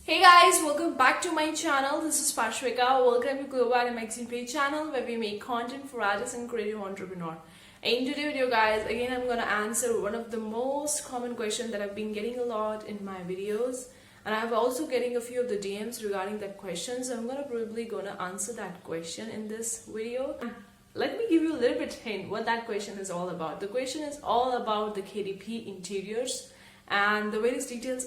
Hey guys, welcome back to my channel. This is Pashwika. Welcome to GLOBO magazine page channel where we make content for artists and creative entrepreneur. In today's video guys, again I'm gonna answer one of the most common questions that I've been getting a lot in my videos, and I'm also getting a few of the DMs regarding that question. So I'm probably gonna answer that question in this video. Let me give you a little bit hint what that question is all about. The question is all about the KDP interiors and the various details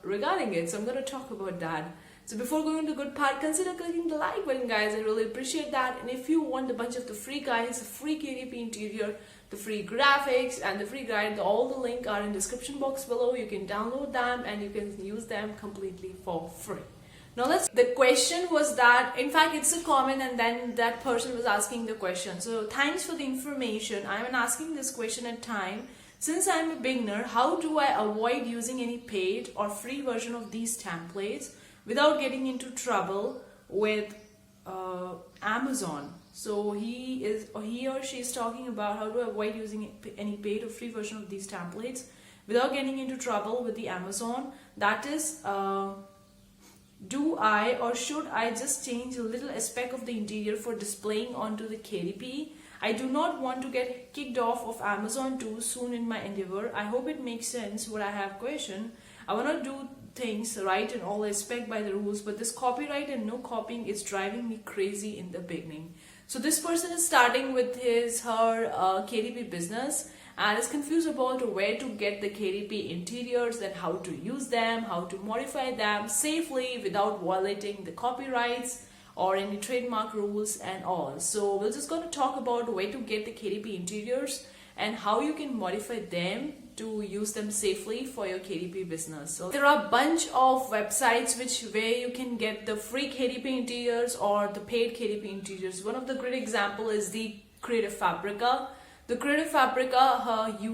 regarding it. So I'm going to talk about that. So before going to the good part, consider clicking the like button guys. I really appreciate that. And if you want a bunch of the free guides, the free KDP interior, the free graphics and the free guide, all the link are in description box below. You can download them and you can use them completely for free. Now the question was that, in fact it's a comment and then that person was asking the question. So thanks for the information. I'm asking this question at time. Since I'm a beginner, how do I avoid using any paid or free version of these templates without getting into trouble with Amazon? So he or she is talking about how to avoid using any paid or free version of these templates without getting into trouble with the Amazon. That is, do I or should I just change a little aspect of the interior for displaying onto the KDP? I do not want to get kicked off of Amazon too soon in my endeavor. I hope it makes sense what I have questioned. I want to do things right in all aspect by the rules, but this copyright and no copying is driving me crazy in the beginning. So this person is starting with her KDP business and is confused about where to get the KDP interiors and how to use them, how to modify them safely without violating the copyrights or any trademark rules and all. So we're just going to talk about where to get the KDP interiors and how you can modify them to use them safely for your KDP business. So there are a bunch of websites where you can get the free KDP interiors or the paid KDP interiors. One of the great example is the Creative Fabrica. The Creative Fabrica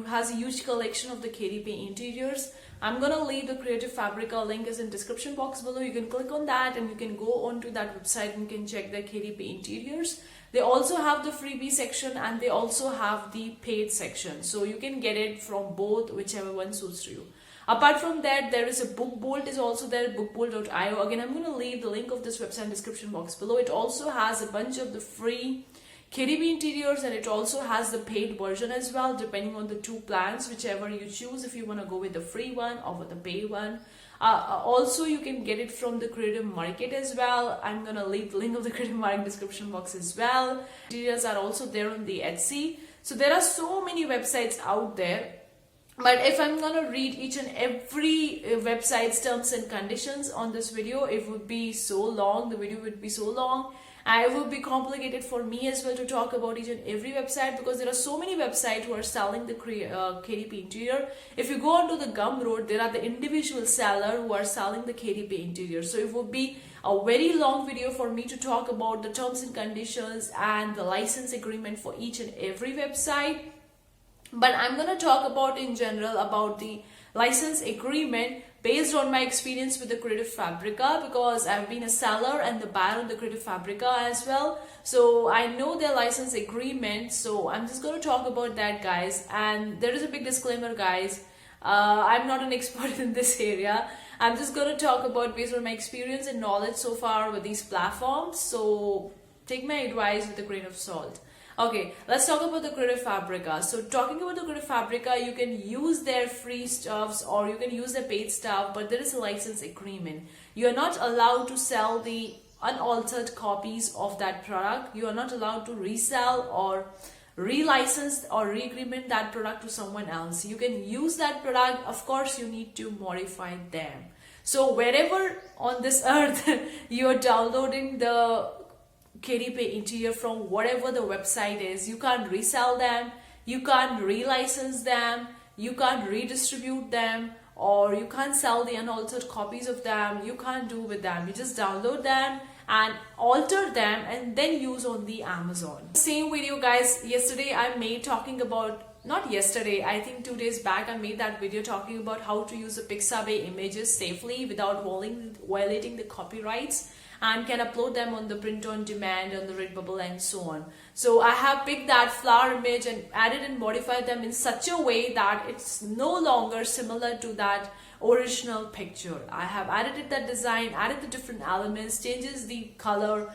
has a huge collection of the KDP interiors. I'm gonna leave the Creative Fabrica link is in description box below. You can click on that and you can go onto that website and you can check the KDP interiors. They also have the freebie section and they also have the paid section. So you can get it from both, whichever one suits you. Apart from that, there is a BookBolt is also there, bookbolt.io. Again, I'm gonna leave the link of this website in description box below. It also has a bunch of the free KDP interiors and it also has the paid version as well, depending on the two plans, whichever you choose, if you want to go with the free one or with the paid one. Also you can get it from the Creative Market as well. I'm gonna leave the link of the Creative Market description box as well. Interiors are also there on the Etsy. So there are so many websites out there, but if I'm gonna read each and every website's terms and conditions on this video, it would be so long. The video would be so long. It would be complicated for me as well to talk about each and every website because there are so many websites who are selling the KDP interior. If you go onto the Gumroad, there are the individual sellers who are selling the KDP interior. So it would be a very long video for me to talk about the terms and conditions and the license agreement for each and every website. But I'm going to talk about in general about the license agreement based on my experience with the Creative Fabrica, because I've been a seller and the buyer on the Creative Fabrica as well. So I know their license agreement. So I'm just going to talk about that guys. And there is a big disclaimer guys. I'm not an expert in this area. I'm just going to talk about based on my experience and knowledge so far with these platforms. So take my advice with a grain of salt. Okay, let's talk about the Creative Fabrica. So talking about the Creative Fabrica, you can use their free stuffs or you can use their paid stuff, but there is a license agreement. You are not allowed to sell the unaltered copies of that product. You are not allowed to resell or relicense or re-agreement that product to someone else. You can use that product. Of course, you need to modify them. So wherever on this earth you are downloading the KDP interior from whatever the website is, you can't resell them, you can't relicense them, you can't redistribute them, or you can't sell the unaltered copies of them. You can't do with them. You just download them and alter them and then use on the Amazon. Same video guys, yesterday I made talking about, not yesterday, I think 2 days back I made that video talking about how to use the Pixabay images safely without violating the copyrights, and can upload them on the print on demand on the Redbubble and so on. So I have picked that flower image and added and modified them in such a way that it's no longer similar to that original picture. I have edited that design, added the different elements, changes the color,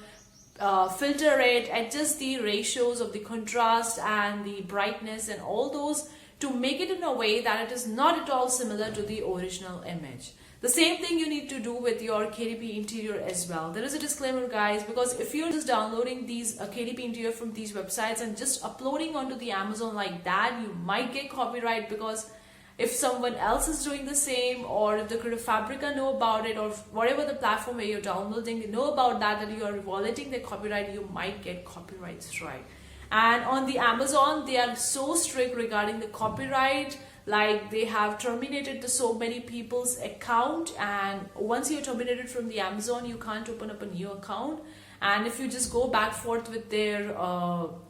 filter it, adjust the ratios of the contrast and the brightness and all those to make it in a way that it is not at all similar to the original image. The same thing you need to do with your KDP interior as well. There is a disclaimer, guys, because if you're just downloading these KDP interior from these websites and just uploading onto the Amazon like that, you might get copyright, because if someone else is doing the same, or if the Creative Fabrica know about it, or whatever the platform where you're downloading, they know about that you are violating the copyright, you might get copyright strike. And on the Amazon, they are so strict regarding the copyright. Like, they have terminated so many people's account, and once you're terminated from the Amazon, you can't open up a new account. And if you just go back forth with their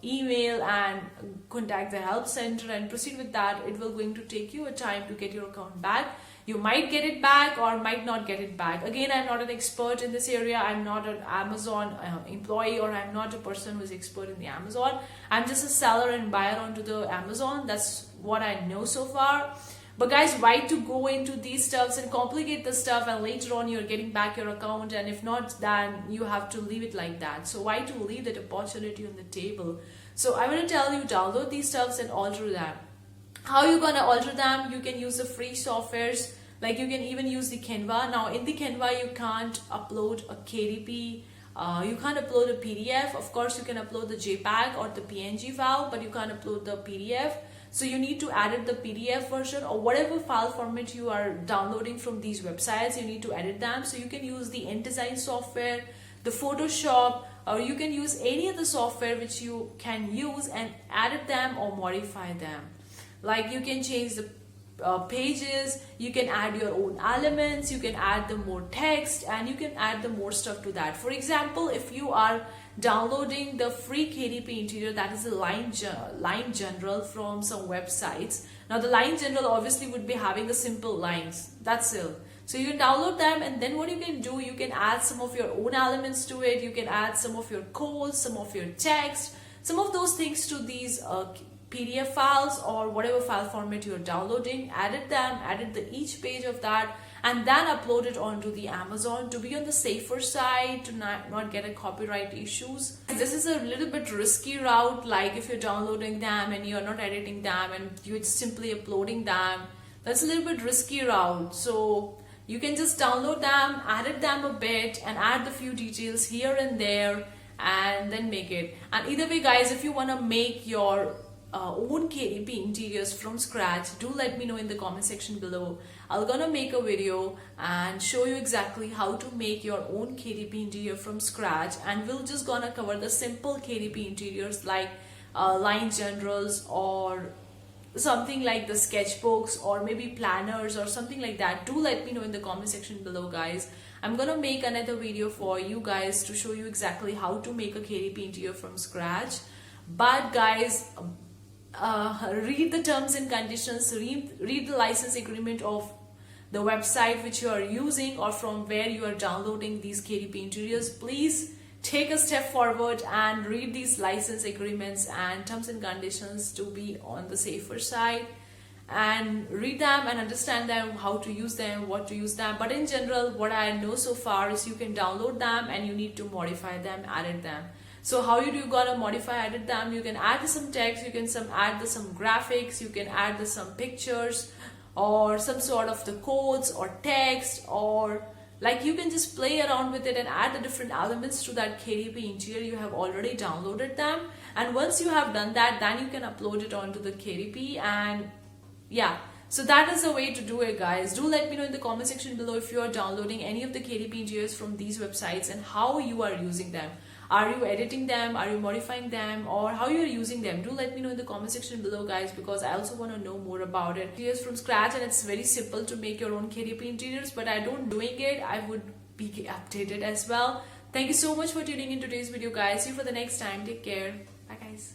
email and contact the help center and proceed with that, it will going to take you a time to get your account back. You might get it back or might not get it back. Again, I'm not an expert in this area. I'm not an Amazon employee, or I'm not a person who is expert in the Amazon. I'm just a seller and buyer onto the Amazon. That's what I know so far. But guys, why to go into these stuffs and complicate the stuff, and later on you're getting back your account, and if not, then you have to leave it like that. So why to leave that opportunity on the table? So I want to tell you, download these stuffs and alter them. How you gonna alter them? You can use the free softwares, like you can even use the Canva. Now in the Canva, you can't upload a KDP, you can't upload a PDF. Of course, you can upload the JPEG or the PNG file, but you can't upload the PDF. So you need to edit the PDF version, or whatever file format you are downloading from these websites, you need to edit them. So you can use the InDesign software, the Photoshop, or you can use any other software which you can use and edit them or modify them. Like, you can change the pages, you can add your own elements, you can add the more text, and you can add the more stuff to that. For example, if you are downloading the free KDP interior, that is a line general from some websites. Now the line general obviously would be having the simple lines, that's it. So you can download them, and then what you can do, you can add some of your own elements to it. You can add some of your codes, some of your text, some of those things to these PDF files or whatever file format you're downloading. Edit them, edit each page of that, and then upload it onto the Amazon to be on the safer side, to not get a copyright issues. This is a little bit risky route, like if you're downloading them and you're not editing them and you're simply uploading them, that's a little bit risky route. So you can just download them, edit them a bit, and add the few details here and there, and then make it. And either way, guys, if you want to make your own KDP interiors from scratch, do let me know in the comment section below. I'm gonna make a video and show you exactly how to make your own KDP interior from scratch, and we'll just gonna cover the simple KDP interiors like line generals or something like the sketchbooks or maybe planners or something like that. Do let me know in the comment section below, guys. I'm gonna make another video for you guys to show you exactly how to make a KDP interior from scratch. But guys, read the terms and conditions, read the license agreement of the website which you are using or from where you are downloading these KDP interiors. Please take a step forward and read these license agreements and terms and conditions to be on the safer side, and read them and understand them, how to use them, what to use them. But in general, what I know so far is you can download them and you need to modify them, edit them. So how you gotta modify, edit them? You can add some text, you can add some graphics, you can add some pictures or some sort of the codes or text, or like you can just play around with it and add the different elements to that KDP interior. You have already downloaded them, and once you have done that, then you can upload it onto the KDP. And yeah, so that is the way to do it, guys. Do let me know in the comment section below if you are downloading any of the KDP interiors from these websites and how you are using them. Are you editing them? Are you modifying them? Or how you are using them? Do let me know in the comment section below, guys, because I also want to know more about it. Interiors from scratch, and it's very simple to make your own KDP interiors, but I don't doing it. I would be updated as well. Thank you so much for tuning in today's video, guys. See you for the next time. Take care. Bye, guys.